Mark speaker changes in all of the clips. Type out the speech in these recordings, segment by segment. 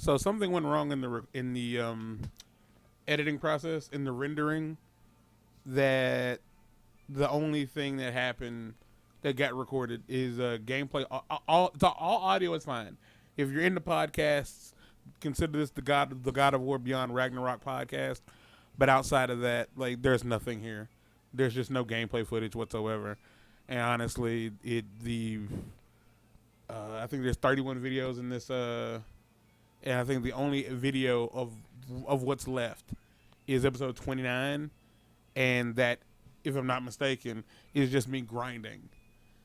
Speaker 1: So something went wrong in the editing process, in the rendering, that the only thing that happened that got recorded is gameplay. All audio is fine. If you're into podcasts, consider this the God of War Beyond Ragnarok podcast. But outside of that, like, there's nothing here. There's just no gameplay footage whatsoever. And honestly, I think there's 31 videos in this, and I think the only video of what's left is episode 29, and that, if I'm not mistaken, is just me grinding.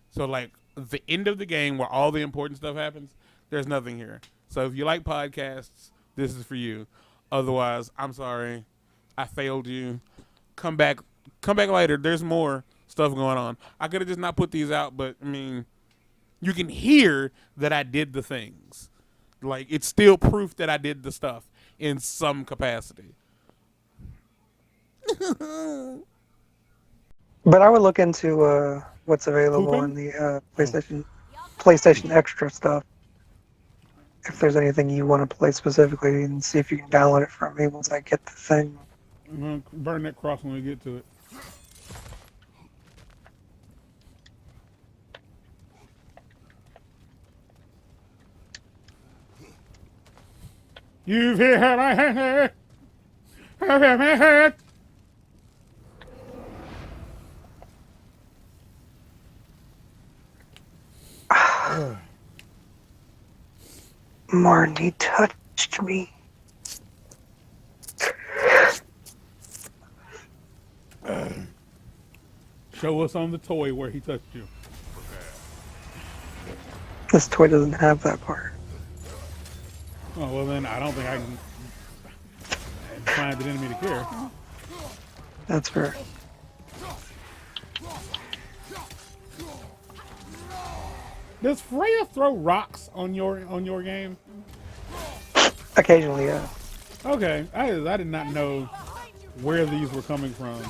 Speaker 1: So, like, the end of the game where all the important stuff happens, there's nothing here. So if you like podcasts, this is for you. Otherwise, I'm sorry, I failed you. Come back later. There's more stuff going on. I could have just not put these out, but I mean, you can hear that I did the things. Like, it's still proof that I did the stuff in some capacity.
Speaker 2: But I would look into what's available
Speaker 1: Pooping?
Speaker 2: in the PlayStation Extra stuff. If there's anything you want to play specifically, and see if you can download it from me once I get the thing.
Speaker 1: I'm going to burn that cross when we get to it. You've hit my head. Have hit my head.
Speaker 2: Marnie touched me.
Speaker 1: Show us on the toy where he touched you.
Speaker 2: This toy doesn't have that part.
Speaker 1: Oh, well then I don't think I can find the enemy to care.
Speaker 2: That's fair.
Speaker 1: Does Freya throw rocks on your game?
Speaker 2: Occasionally, yeah.
Speaker 1: Okay, I did not know where these were coming from.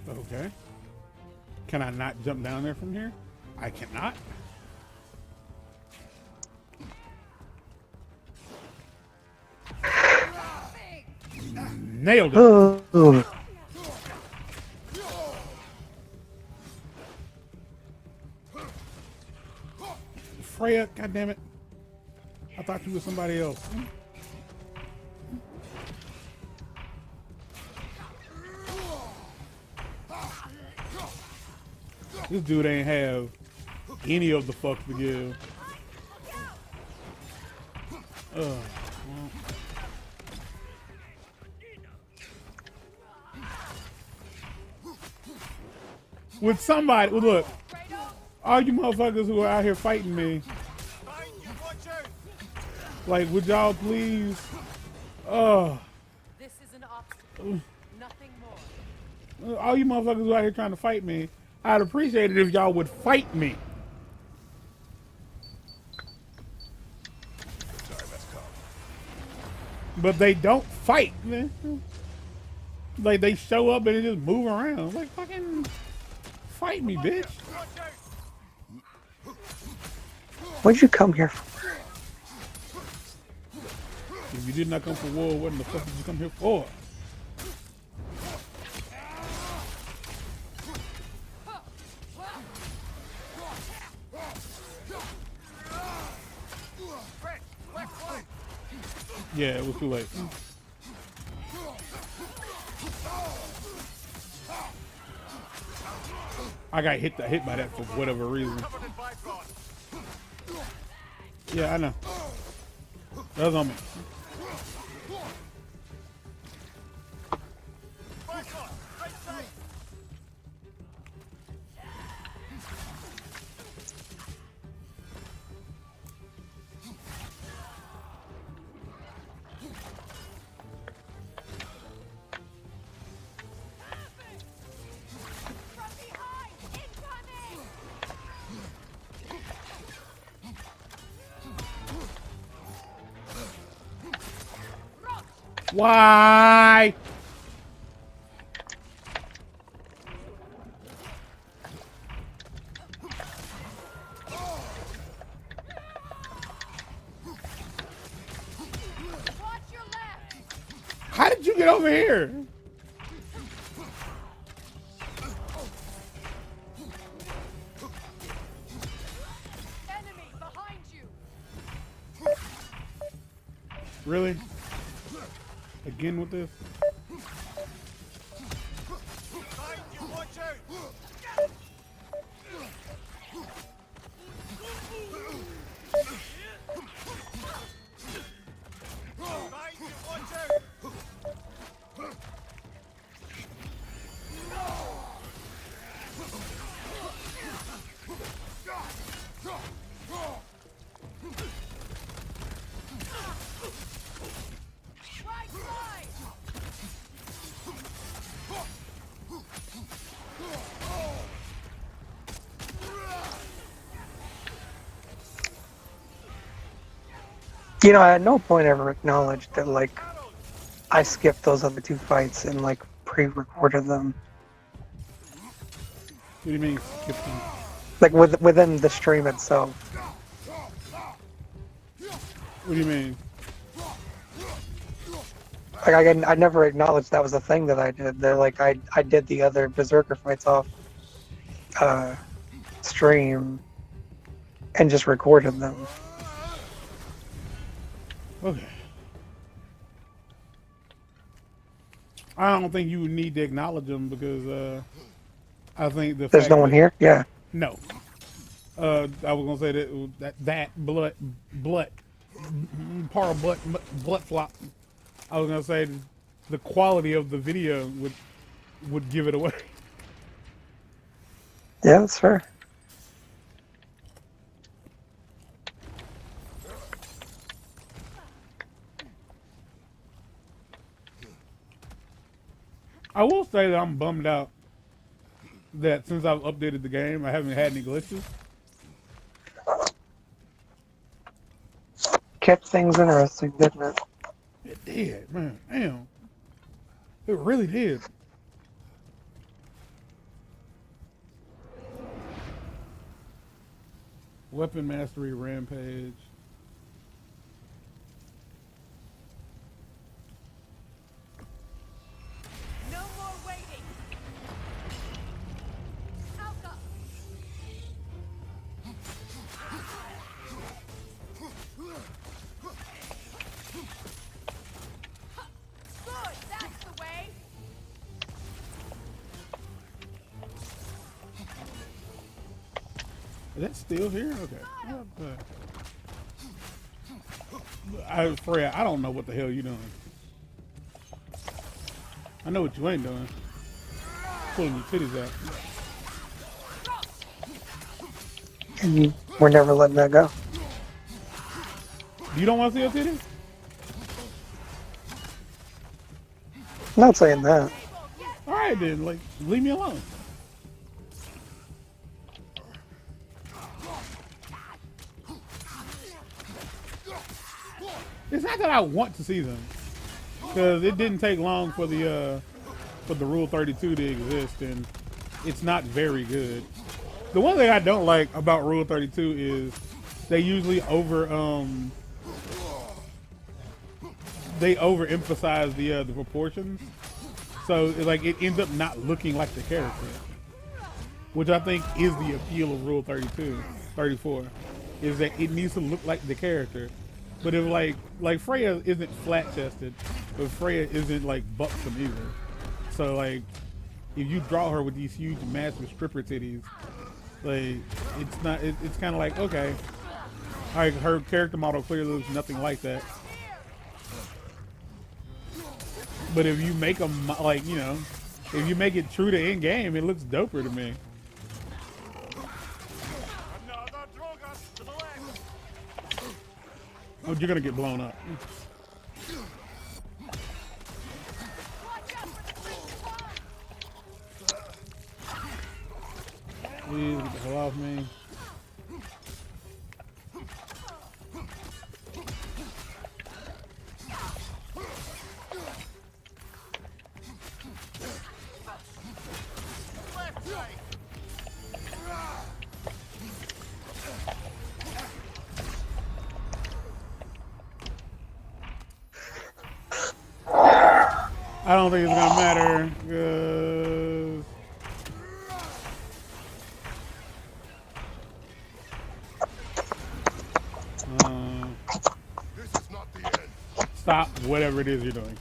Speaker 1: Okay. Can I not jump down there from here? I cannot. Nailed it.
Speaker 2: Oh.
Speaker 1: Freya, goddammit. I thought you were somebody else. This dude ain't have any of the fucks to give. Well. With somebody, well, look, all you motherfuckers who are out here fighting me, like, would y'all please,
Speaker 3: This is an obstacle, nothing more.
Speaker 1: all you motherfuckers who are out here trying to fight me, I'd appreciate it if y'all would fight me. But they don't fight, man. Like, they show up and they just move around. Like, fucking fight me, bitch.
Speaker 2: What'd you come here for?
Speaker 1: If you did not come for war, what in the fuck did you come here for? Yeah, it was too late. I got hit by that for whatever reason. Yeah, I know. That was on me. Why?
Speaker 3: Watch your left.
Speaker 1: How did you get over here?
Speaker 3: Enemy behind you.
Speaker 1: Really? Again with this?
Speaker 3: Right side.
Speaker 2: You know, I at no point ever acknowledged that, like, I skipped those other two fights and, like, pre-recorded them.
Speaker 1: What do you mean skip them?
Speaker 2: Like, within the stream itself.
Speaker 1: What do you mean?
Speaker 2: Like, I never acknowledged that was a thing that I did. That, like, I did the other Berserker fights off stream and just recorded them.
Speaker 1: Okay. I don't think you would need to acknowledge them because I think the
Speaker 2: There's
Speaker 1: fact
Speaker 2: no one
Speaker 1: that-
Speaker 2: here? Yeah.
Speaker 1: No. I was gonna say that blood part of blood flop. I was gonna say the quality of the video would give it away.
Speaker 2: Yeah, that's fair.
Speaker 1: I will say that I'm bummed out that since I've updated the game, I haven't had any glitches.
Speaker 2: Kept things interesting, didn't it?
Speaker 1: It did, man. Damn. It really did. Weapon mastery rampage.
Speaker 3: No more waiting. Alka. Good, that's the way.
Speaker 1: Is that still here? Okay. Freya, I don't know what the hell you doing. I know what you ain't doing. Pulling your titties out.
Speaker 2: And we're never letting that go.
Speaker 1: You don't want to see your titties?
Speaker 2: I'm not saying that.
Speaker 1: All right then, like, leave me alone. It's not that I want to see them, because it didn't take long for the Rule 32 to exist, and it's not very good. The one thing I don't like about Rule 32 is they usually overemphasize the proportions, so it ends up not looking like the character, which I think is the appeal of Rule 34, is that it needs to look like the character. But if like Freya isn't flat chested, but Freya isn't like buxom either. So like, if you draw her with these huge, massive stripper titties, like it's not. It's kind of like, okay, like her character model clearly looks nothing like that. But if you make them like, you know, if you make it true to in game, it looks doper to me. Oh, you're gonna get blown up. Please get the hell off me. I don't think it's gonna matter. 'Cause
Speaker 4: This is not the end.
Speaker 1: stop whatever it is you're doing.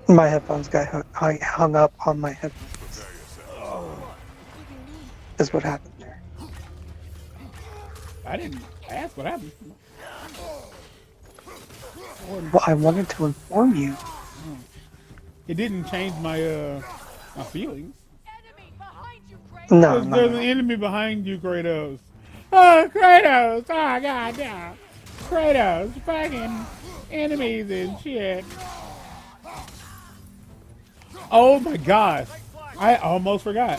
Speaker 2: My headphones got hung up on my headphones. Is what happened there.
Speaker 1: I didn't ask what happened.
Speaker 2: Well, I wanted to inform you.
Speaker 1: It didn't change my my feelings.
Speaker 3: Enemy behind you, Kratos.
Speaker 2: No,
Speaker 1: There's an enemy behind you, Kratos. Oh, Kratos! Oh, God, no. Kratos, fucking enemies and shit. Oh my gosh. I almost forgot.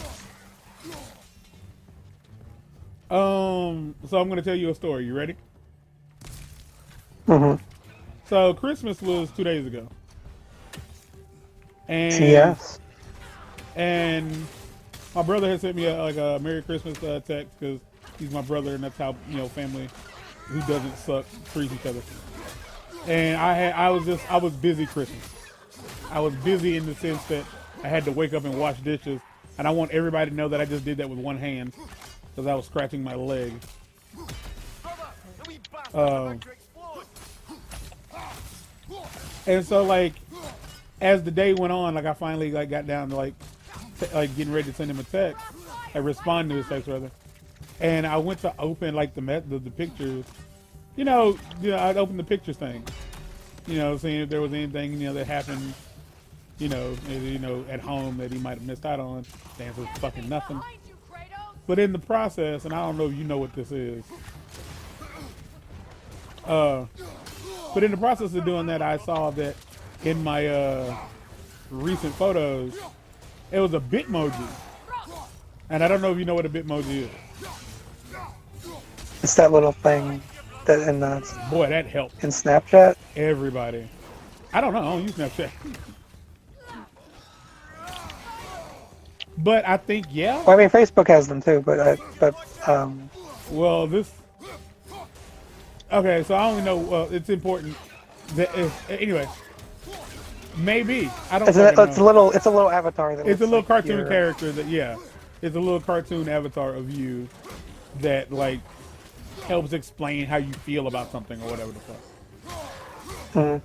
Speaker 1: So I'm gonna tell you a story. You ready?
Speaker 2: Mm-hmm.
Speaker 1: So Christmas was 2 days ago. And
Speaker 2: Yes.
Speaker 1: And my brother had sent me a Merry Christmas text because he's my brother, and that's how family who doesn't suck treats each other. And I was busy Christmas. I was busy in the sense that I had to wake up and wash dishes, and I want everybody to know that I just did that with one hand because I was scratching my leg. And so like as the day went on, like I finally got down to like getting ready to send him a text, I responded to his text rather, and I went to open like the pictures, I'd open the pictures thing, seeing if there was anything that happened, at home that he might have missed out on. The answer was fucking nothing. But in the process, and I don't know if you know what this is, but in the process of doing that, I saw that in my recent photos, it was a Bitmoji. And I don't know if you know what a Bitmoji is.
Speaker 2: It's that little thing that in
Speaker 1: Boy, that helped
Speaker 2: in Snapchat.
Speaker 1: everybody. I don't know. I don't use Snapchat. But I think, yeah.
Speaker 2: Well, I mean, Facebook has them too, but
Speaker 1: Well, this. Okay, so I only know. It's important that anyway. Maybe I don't.
Speaker 2: it's a little avatar that
Speaker 1: It's a
Speaker 2: looks
Speaker 1: little
Speaker 2: like
Speaker 1: cartoon
Speaker 2: your-
Speaker 1: character that it's a little cartoon avatar of you that like helps explain how you feel about something or whatever the fuck.
Speaker 2: Mhm.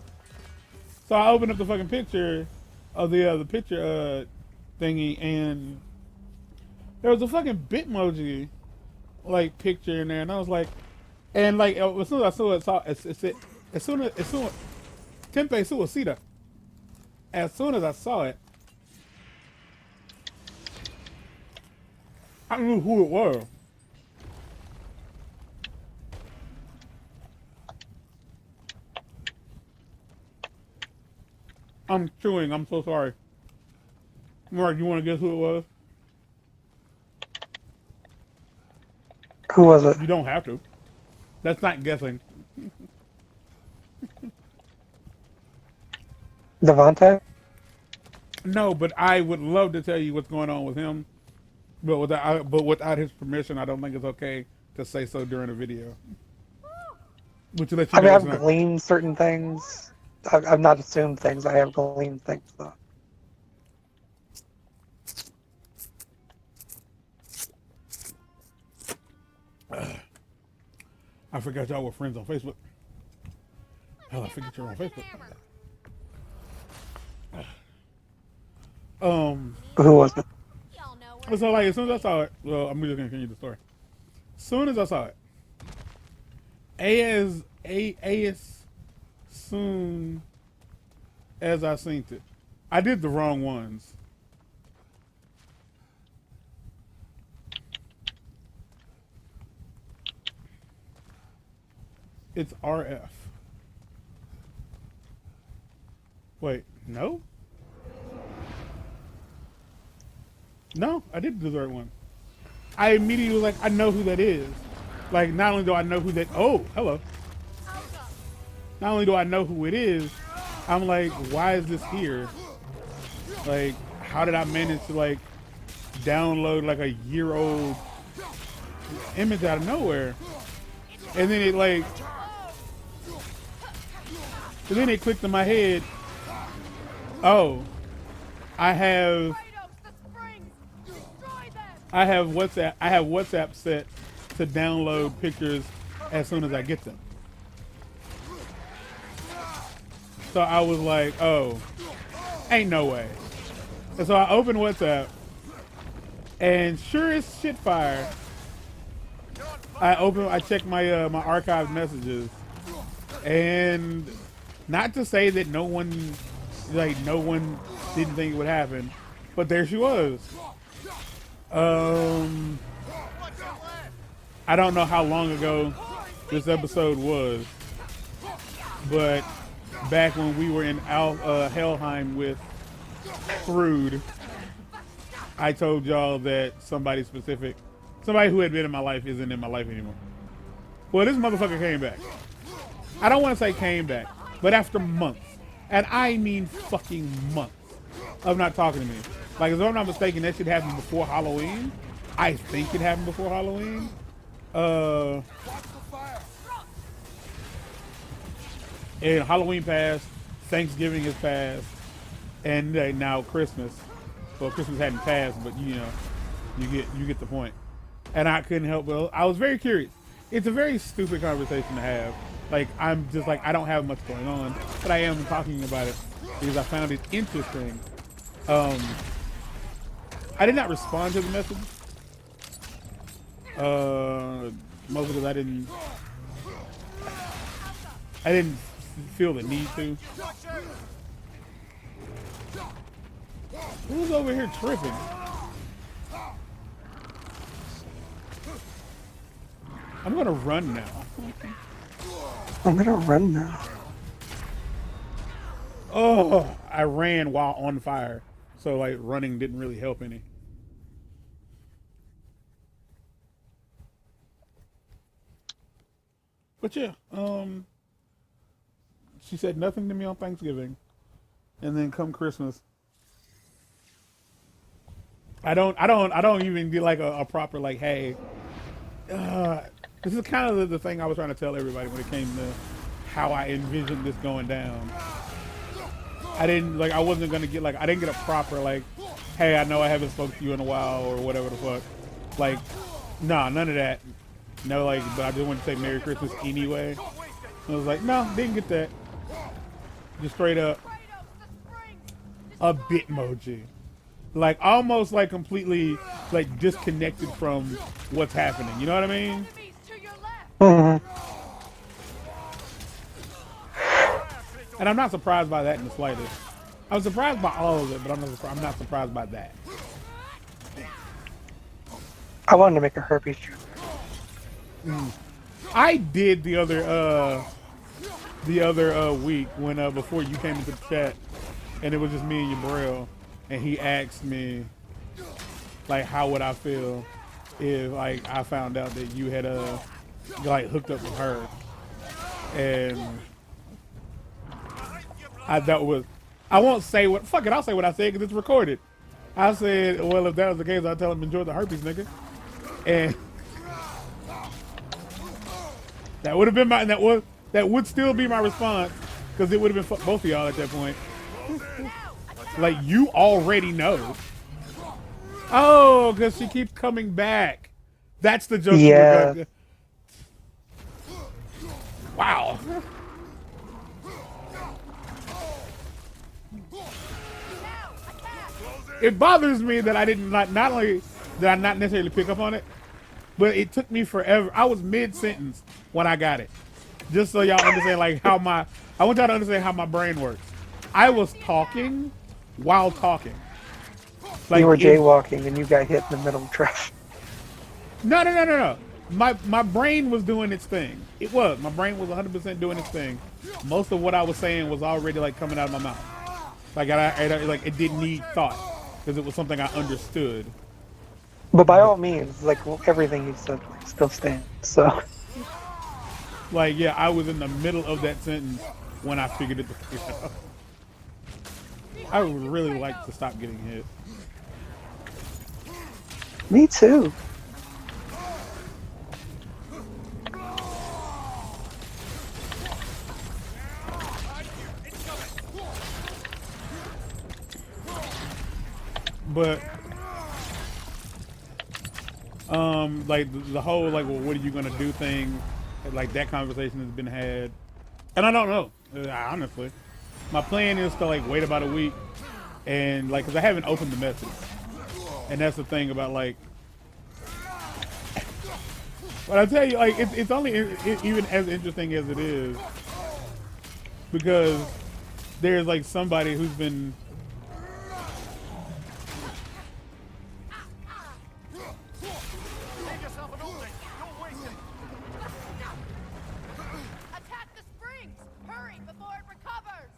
Speaker 1: So I opened up the fucking picture of the picture thingy, and there was a fucking Bitmoji like picture in there, and I was like, and like as soon as I saw it, as soon as Tempe Suicida. As soon as I saw it, I knew who it was. I'm chewing. I'm so sorry. Mark, you want to guess who it was?
Speaker 2: Who was it?
Speaker 1: You don't have to. That's not guessing.
Speaker 2: Devontae?
Speaker 1: No, but I would love to tell you what's going on with him. But without his permission, I don't think it's okay to say so during a video. Which let you
Speaker 2: I
Speaker 1: know
Speaker 2: mean,
Speaker 1: it's
Speaker 2: I've
Speaker 1: not.
Speaker 2: gleaned certain things. I've not assumed things. I have gleaned things, though.
Speaker 1: I forgot y'all were friends on Facebook. Hell, I forget you're on Facebook.
Speaker 2: Who was it?
Speaker 3: Y'all know where
Speaker 1: So like as soon as I saw it, well, I'm just gonna continue the story. As soon as I saw it, as soon as I seen it, I did the wrong ones. It's RF. Wait, no? No, I did the dessert one. I immediately was like, I know who that is. Like, not only do I know who that, oh, hello. Not only do I know who it is, I'm like, why is this here? Like, how did I manage to like download like a year-old image out of nowhere? And then it like, and then it clicked in my head, oh, I have WhatsApp set to download pictures as soon as I get them. So I was like, oh, ain't no way. And so I opened WhatsApp, and sure as shit fire, I checked my my archived messages, and not to say that no one didn't think it would happen, but there she was. I don't know how long ago this episode was, but back when we were in Helheim with Thrud, I told y'all that somebody who had been in my life isn't in my life anymore. Well, this motherfucker came back. I don't want to say came back, but after months, and I mean fucking months of not talking to me. Like, if I'm not mistaken, that shit happened before Halloween. I think it happened before Halloween. And Halloween passed, Thanksgiving has passed, and now Christmas. Well, Christmas hadn't passed, but you know, you get the point. And I couldn't help but I was very curious. It's a very stupid conversation to have. Like, I'm just like, I don't have much going on, but I am talking about it because I found it interesting. I did not respond to the message. Mostly because I didn't feel the need to. Who's over here tripping? I'm gonna run now.
Speaker 2: I'm gonna run now.
Speaker 1: Oh, I ran while on fire. So like running didn't really help any. But yeah, she said nothing to me on Thanksgiving. And then come Christmas, I don't even get like a proper like, hey, this is kind of the thing I was trying to tell everybody when it came to how I envisioned this going down. I didn't get a proper like, hey, I know I haven't spoken to you in a while or whatever the fuck. Like, nah, none of that. No, like, but I just wanted to say Merry Christmas anyway. I was like, no, didn't get that. Just straight up a Bitmoji. Like, almost like completely like disconnected from what's happening. You know what I mean?
Speaker 2: Mm-hmm.
Speaker 1: And I'm not surprised by that in the slightest. I was surprised by all of it, but I'm not surprised by that.
Speaker 2: I wanted to make a herpes joke.
Speaker 1: I did the other week when before you came into the chat, and it was just me and Yabril, and he asked me like, how would I feel if like I found out that you had like hooked up with her, and I won't say what, fuck it, I'll say what I said because it's recorded. I said, well, if that was the case, I'd tell him enjoy the herpes, nigga. And that would have been that would still be my response because it would have been fuck both of y'all at that point. Like, you already know. Oh, because she keeps coming back. That's the joke.
Speaker 2: Yeah.
Speaker 1: Wow. It bothers me that I didn't not only did I not necessarily pick up on it, but it took me forever. I was mid-sentence when I got it. Just so y'all understand like I want y'all to understand how my brain works. I was talking while talking. Like,
Speaker 2: you were jaywalking and you got hit in the middle of traffic.
Speaker 1: No. My brain was doing its thing. My brain was 100% doing its thing. Most of what I was saying was already like coming out of my mouth. Like like it didn't need thought because it was something I understood.
Speaker 2: But by all means, like everything you said still stands. So,
Speaker 1: like, yeah, I was in the middle of that sentence when I figured it out. I would really like to stop getting hit.
Speaker 2: Me too.
Speaker 1: But like the whole like, well, what are you gonna do thing, like that conversation has been had, and I don't know, honestly. My plan is to like wait about a week, and like, cause I haven't opened the message, and that's the thing about like. But I tell you, like, it's only even as interesting as it is, because there's like somebody who's been.
Speaker 3: Save yourself an opening. Don't waste it. Attack the springs! Hurry before it recovers!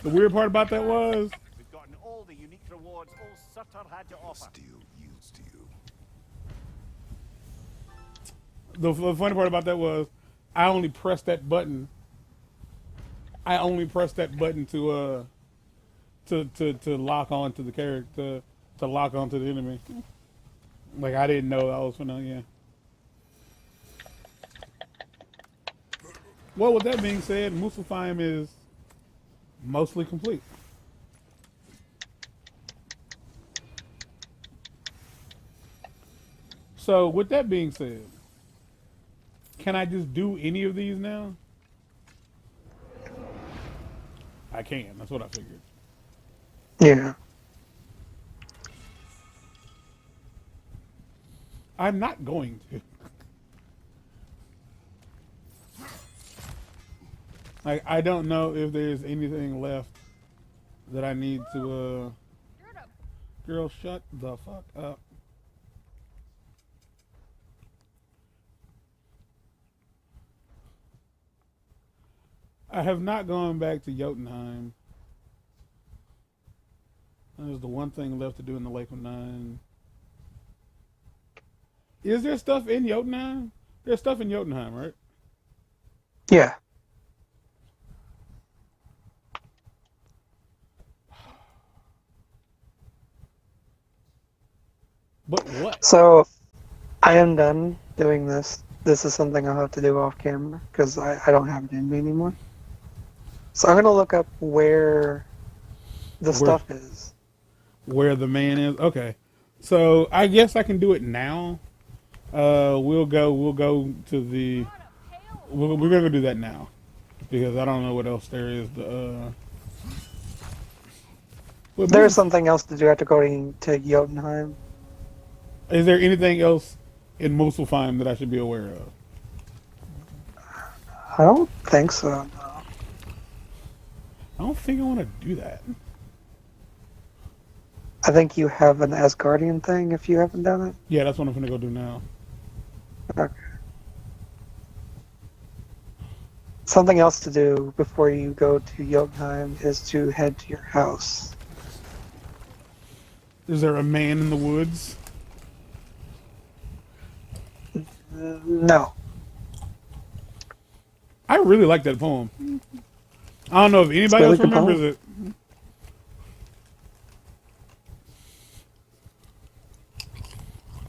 Speaker 1: The weird part about that was,
Speaker 5: We've gotten all the unique rewards old Sutter had to offer.
Speaker 4: Still used you.
Speaker 1: the funny part about that was, I only pressed that button. I only pressed that button to lock on to the character, to lock on to the enemy. Like, I didn't know I was finna, yeah. Well, with that being said, Muspelheim is mostly complete. So, with that being said, can I just do any of these now? I can. That's what I figured.
Speaker 2: Yeah.
Speaker 1: I'm not going to. Like, I don't know if there's anything left that I need to, girl, shut the fuck up. I have not gone back to Jotunheim. There's the one thing left to do in the Lake of Nine. Is there stuff in Jotunheim? There's stuff in Jotunheim, right?
Speaker 2: Yeah.
Speaker 1: But what?
Speaker 2: So, I am done doing this. This is something I'll have to do off camera because I don't have it in me anymore. So I'm gonna look up where the stuff is.
Speaker 1: Where the man is? Okay. So I guess I can do it now. We'll go to the. We're gonna do that now because I don't know what else there is.
Speaker 2: There's something else to do after going to Jotunheim.
Speaker 1: Is there anything else in Muspelheim that I should be aware of?
Speaker 2: I don't think so. No.
Speaker 1: I don't think I want to do that.
Speaker 2: I think you have an Asgardian thing if you haven't done it.
Speaker 1: Yeah, that's what I'm gonna go do now.
Speaker 2: Okay. Something else to do before you go to Jotunheim is to head to your house.
Speaker 1: Is there a man in the woods?
Speaker 2: No.
Speaker 1: I really like that poem. I don't know if anybody
Speaker 2: really
Speaker 1: else remembers
Speaker 2: poem.
Speaker 1: it.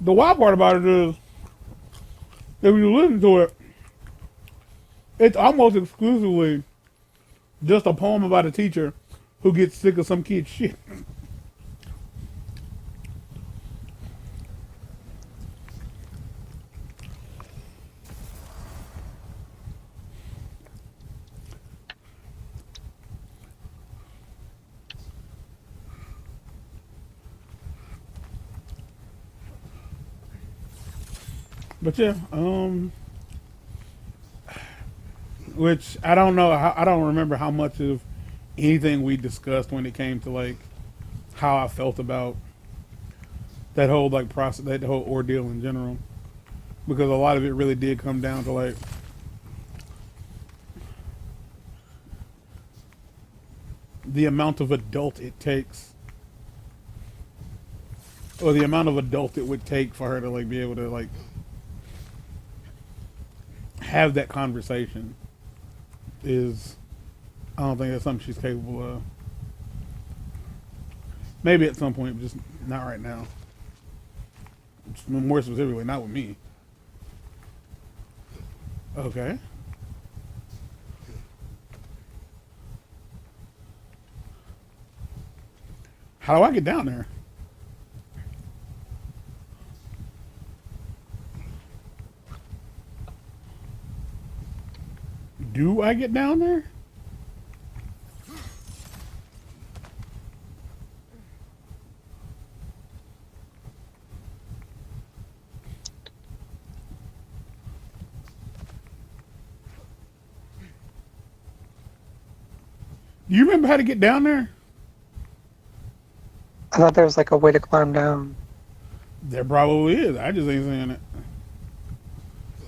Speaker 1: The wild part about it is, if you listen to it, it's almost exclusively just a poem about a teacher who gets sick of some kid's shit. But yeah, which I don't know. I don't remember how much of anything we discussed when it came to like how I felt about that whole like process, that whole ordeal in general, because a lot of it really did come down to like the amount of adult it takes, or the amount of adult it would take for her to like be able to like have that conversation. Is I don't think that's something she's capable of. Maybe at some point, just not right now. More specifically, not with me. Okay. How do I get down there? Do I get down there? Do you remember how to get down there?
Speaker 2: I thought there was like a way to climb down.
Speaker 1: There probably is. I just ain't seeing it.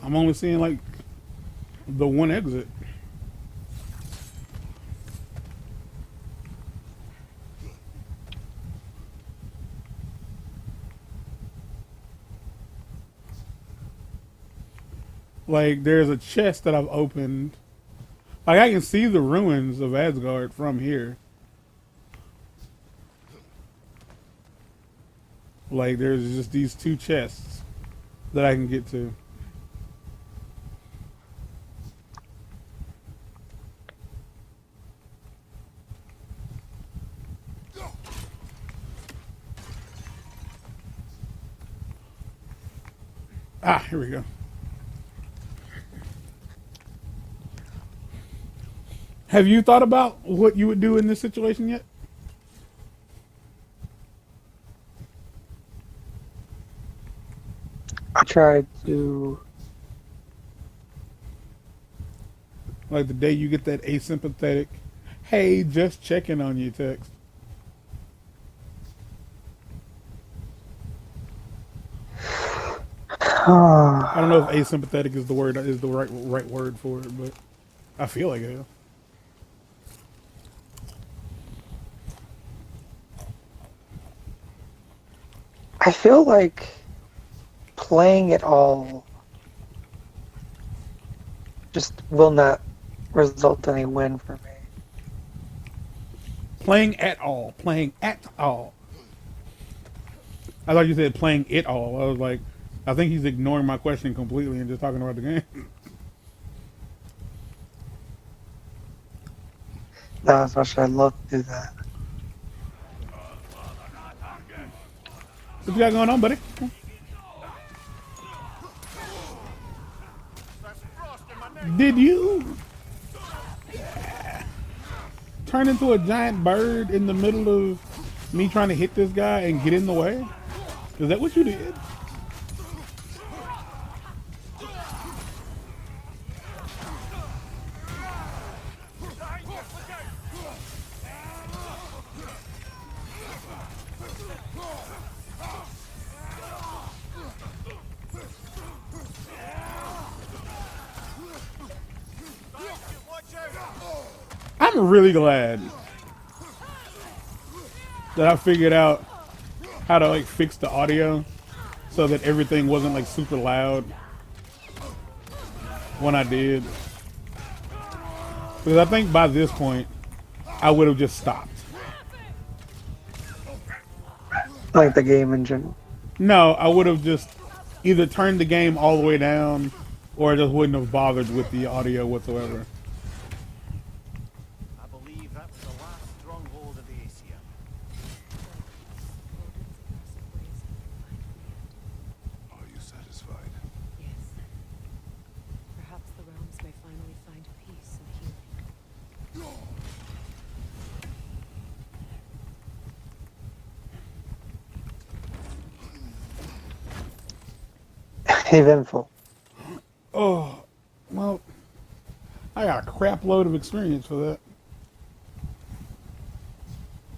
Speaker 1: I'm only seeing like the one exit. Like there's a chest that I've opened. Like I can see the ruins of Asgard from here. Like there's just these two chests that I can get to. Ah, here we go. Have you thought about what you would do in this situation yet?
Speaker 2: I tried to.
Speaker 1: Like the day you get that asympathetic, hey, just checking on you text. I don't know if asympathetic is the word is the right word for it, but I feel like it is.
Speaker 2: I feel like playing it all just will not result in a win for me.
Speaker 1: Playing at all. Playing at all. I thought you said playing it all. I was like, I think he's ignoring my question completely and just talking about the game.
Speaker 2: No, as much as I'd love to do that.
Speaker 1: What you got going on, buddy? Did you turn into a giant bird in the middle of me trying to hit this guy and get in the way? Is that what you did? I'm really glad that I figured out how to like fix the audio so that everything wasn't like super loud when I did. Because I think by this point I would have just stopped.
Speaker 2: Like the game in general.
Speaker 1: No, I would have just either turned the game all the way down or just wouldn't have bothered with the audio whatsoever.
Speaker 5: I believe that was the last stronghold of the Aesir.
Speaker 4: Are you satisfied?
Speaker 3: Yes. Perhaps the realms may finally find peace and healing.
Speaker 2: Eventful.
Speaker 1: Oh, well, I got a crap load of experience for that.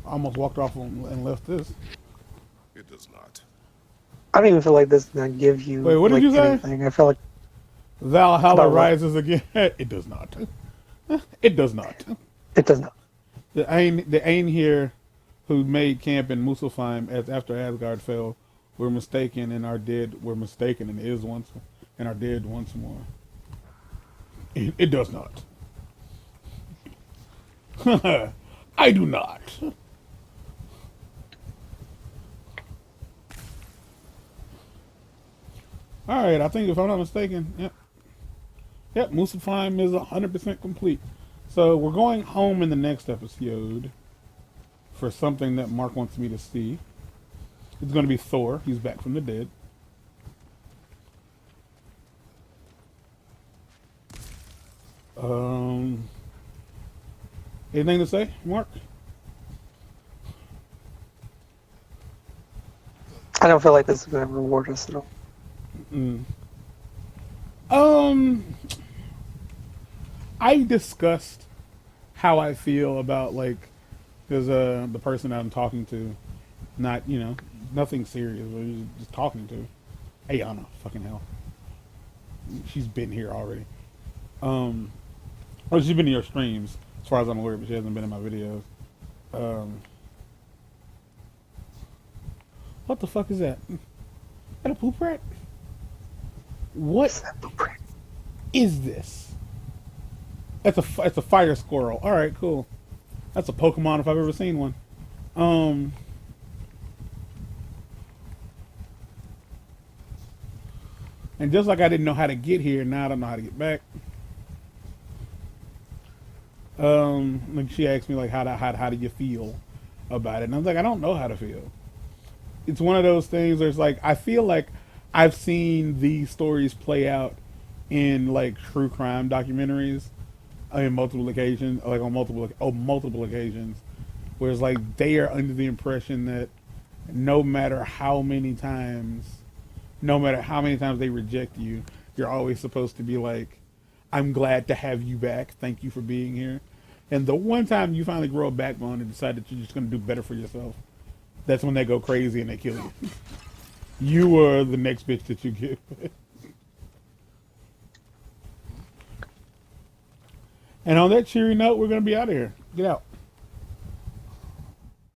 Speaker 1: I almost walked off and left this.
Speaker 4: It does not.
Speaker 2: I don't even feel like this is gonna give you
Speaker 1: Wait, what did
Speaker 2: like
Speaker 1: you say?
Speaker 2: anything. I feel like
Speaker 1: Valhalla
Speaker 2: About what?
Speaker 1: rises again. It does not. It does not.
Speaker 2: it does not.
Speaker 1: The Ain here, who made camp in Muspelheim as after Asgard fell, were mistaken and are dead. Were mistaken and is once and are dead once more. It does not. I do not. All right, I think if I'm not mistaken, yep, Muspelheim is 100% complete. So we're going home in the next episode for something that Mark wants me to see. It's going to be Thor. He's back from the dead. Anything to say, Mark?
Speaker 2: I don't feel like this is gonna reward us at all.
Speaker 1: I discussed how I feel about like, because the person that I'm talking to, not nothing serious, but just talking to. Ayana, fucking hell, she's been here already. Well, she's been in your streams, as far as I'm aware, but she hasn't been in my videos. What the fuck is that? Is that a poop rat? What is this? It's a fire squirrel. All right, cool. That's a Pokemon if I've ever seen one. And just like I didn't know how to get here, now I don't know how to get back. Like she asked me like how do you feel about it, and I was like, I don't know how to feel. It's one of those things where it's like I feel like I've seen these stories play out in like true crime documentaries in multiple occasions, like on multiple occasions, where it's like they are under the impression that no matter how many times they reject you, you're always supposed to be like, I'm glad to have you back. Thank you for being here. And the one time you finally grow a backbone and decide that you're just going to do better for yourself, that's when they go crazy and they kill you. You are the next bitch that you get. And on that cheery note, we're going to be out of here. Get out.